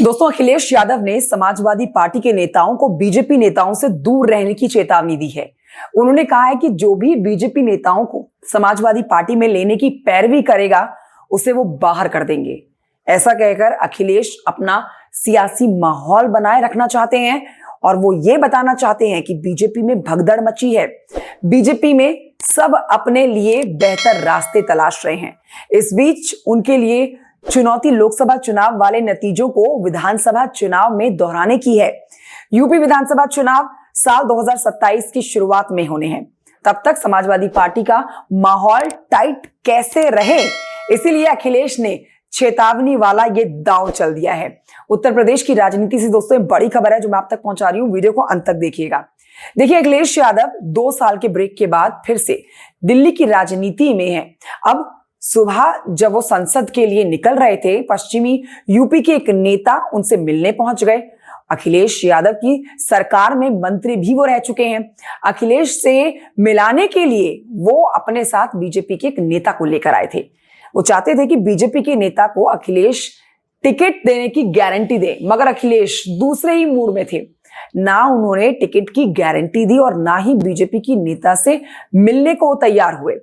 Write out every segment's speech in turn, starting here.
दोस्तों, अखिलेश यादव ने समाजवादी पार्टी के नेताओं को बीजेपी नेताओं से दूर रहने की चेतावनी दी है। उन्होंने कहा है कि जो भी बीजेपी नेताओं को समाजवादी पार्टी में लेने की पैरवी करेगा उसे वो बाहर कर देंगे। ऐसा कहकर अखिलेश अपना सियासी माहौल बनाए रखना चाहते हैं और वो ये बताना चाहते हैं कि बीजेपी में भगदड़ मची है। बीजेपी में सब अपने लिए बेहतर रास्ते तलाश रहे हैं। इस बीच उनके लिए चुनौती लोकसभा चुनाव वाले नतीजों को विधानसभा चुनाव में दोहराने की है। यूपी विधानसभा चुनाव साल 2027 की शुरुआत में होने हैं। तब तक समाजवादी पार्टी का माहौल टाइट कैसे रहे, इसीलिए अखिलेश ने चेतावनी वाला ये दांव चल दिया है। उत्तर प्रदेश की राजनीति से दोस्तों बड़ी खबर है जो मैं आप तक पहुंचा रही हूं। वीडियो को अंत तक देखिएगा। देखिए, अखिलेश यादव 2 साल के ब्रेक के बाद फिर से दिल्ली की राजनीति में है। अब सुबह जब वो संसद के लिए निकल रहे थे, पश्चिमी यूपी के एक नेता उनसे मिलने पहुंच गए। अखिलेश यादव की सरकार में मंत्री भी वो रह चुके हैं। अखिलेश से मिलाने के लिए वो अपने साथ बीजेपी के एक नेता को लेकर आए थे। वो चाहते थे कि बीजेपी के नेता को अखिलेश टिकट देने की गारंटी दे, मगर अखिलेश दूसरे ही मूड में थे। ना उन्होंने टिकट की गारंटी दी और ना ही बीजेपी की नेता से मिलने को तैयार हुए।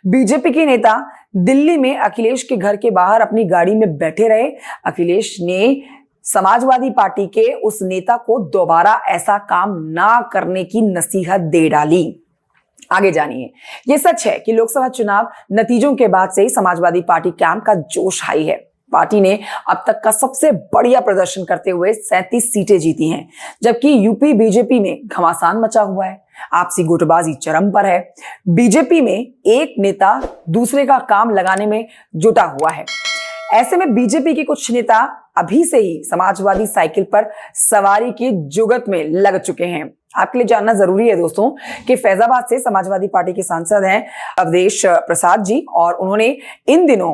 बीजेपी के नेता दिल्ली में अखिलेश के घर के बाहर अपनी गाड़ी में बैठे रहे। अखिलेश ने समाजवादी पार्टी के उस नेता को दोबारा ऐसा काम ना करने की नसीहत दे डाली। आगे जानिए। यह सच है कि लोकसभा चुनाव नतीजों के बाद से ही समाजवादी पार्टी कैंप का जोश हाई है। पार्टी ने अब तक का सबसे बढ़िया प्रदर्शन करते हुए 37 सीटें जीती हैं, जबकि यूपी बीजेपी में घमासान मचा हुआ है। आपसी गुटबाजी चरम पर है। बीजेपी में एक नेता दूसरे का काम लगाने में जुटा हुआ है। ऐसे में बीजेपी के कुछ नेता अभी से ही समाजवादी साइकिल पर सवारी की जुगत में लग चुके हैं। आपके लिए जानना जरूरी है दोस्तों कि फैजाबाद से समाजवादी पार्टी के सांसद हैं अवधेश प्रसाद जी, और उन्होंने इन दिनों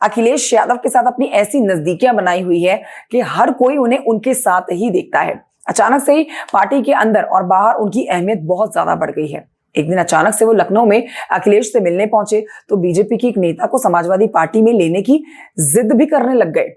अखिलेश यादव के साथ अपनी ऐसी नजदीकियां बनाई हुई है कि हर कोई उन्हें उनके साथ ही देखता है। अचानक से ही पार्टी के अंदर और बाहर उनकी अहमियत बहुत ज्यादा बढ़ गई है। एक दिन अचानक से वो लखनऊ में अखिलेश से मिलने पहुंचे तो बीजेपी की एक नेता को समाजवादी पार्टी में लेने की जिद भी करने लग गए।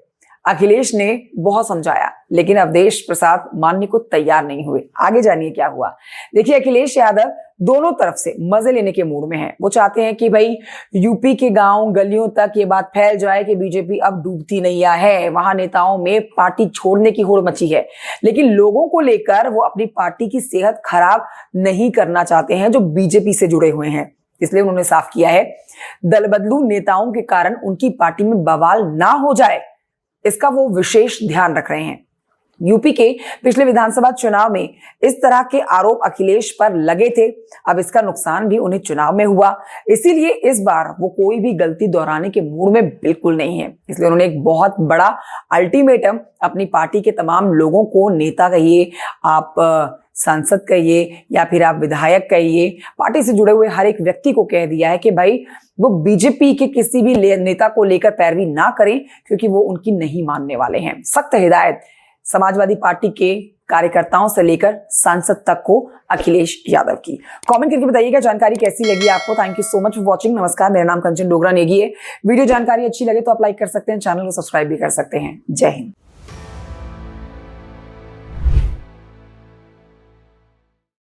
अखिलेश ने बहुत समझाया, लेकिन अवधेश प्रसाद मानने को तैयार नहीं हुए। आगे जानिए क्या हुआ। देखिए, अखिलेश यादव दोनों तरफ से मजे लेने के मूड में हैं। वो चाहते हैं कि भाई यूपी के गांव गलियों तक ये बात फैल जाए कि बीजेपी अब डूबती नैया है, वहां नेताओं में पार्टी छोड़ने की होड़ मची है। लेकिन लोगों को लेकर वो अपनी पार्टी की सेहत खराब नहीं करना चाहते हैं जो बीजेपी से जुड़े हुए हैं। इसलिए उन्होंने साफ किया है, दल बदलू नेताओं के कारण उनकी पार्टी में बवाल ना हो जाए, इसका वो विशेष ध्यान रख रहे हैं। यूपी के पिछले विधानसभा चुनाव में इस तरह के आरोप अखिलेश पर लगे थे। अब इसका नुकसान भी उन्हें चुनाव में हुआ। इसीलिए इस बार वो कोई भी गलती दोहराने के मूड में बिल्कुल नहीं है। इसलिए उन्होंने एक बहुत बड़ा अल्टीमेटम अपनी पार्टी के तमाम लोगों को, नेता कहिए, आप सांसद कहिए या फिर आप विधायक कहिए, पार्टी से जुड़े हुए हर एक व्यक्ति को कह दिया है कि भाई वो बीजेपी के किसी भी नेता को लेकर पैरवी ना करें, क्योंकि वो उनकी नहीं मानने वाले हैं। सख्त हिदायत समाजवादी पार्टी के कार्यकर्ताओं से लेकर सांसद तक को अखिलेश यादव की। कमेंट करके बताइएगा जानकारी कैसी लगी आपको। Thank you so much for watching. नमस्कार, मेरा नाम कंचन डोगरा नेगी है। वीडियो जानकारी अच्छी लगे तो आप लाइक कर सकते हैं, चैनल को सब्सक्राइब भी कर सकते हैं। जय हिंद।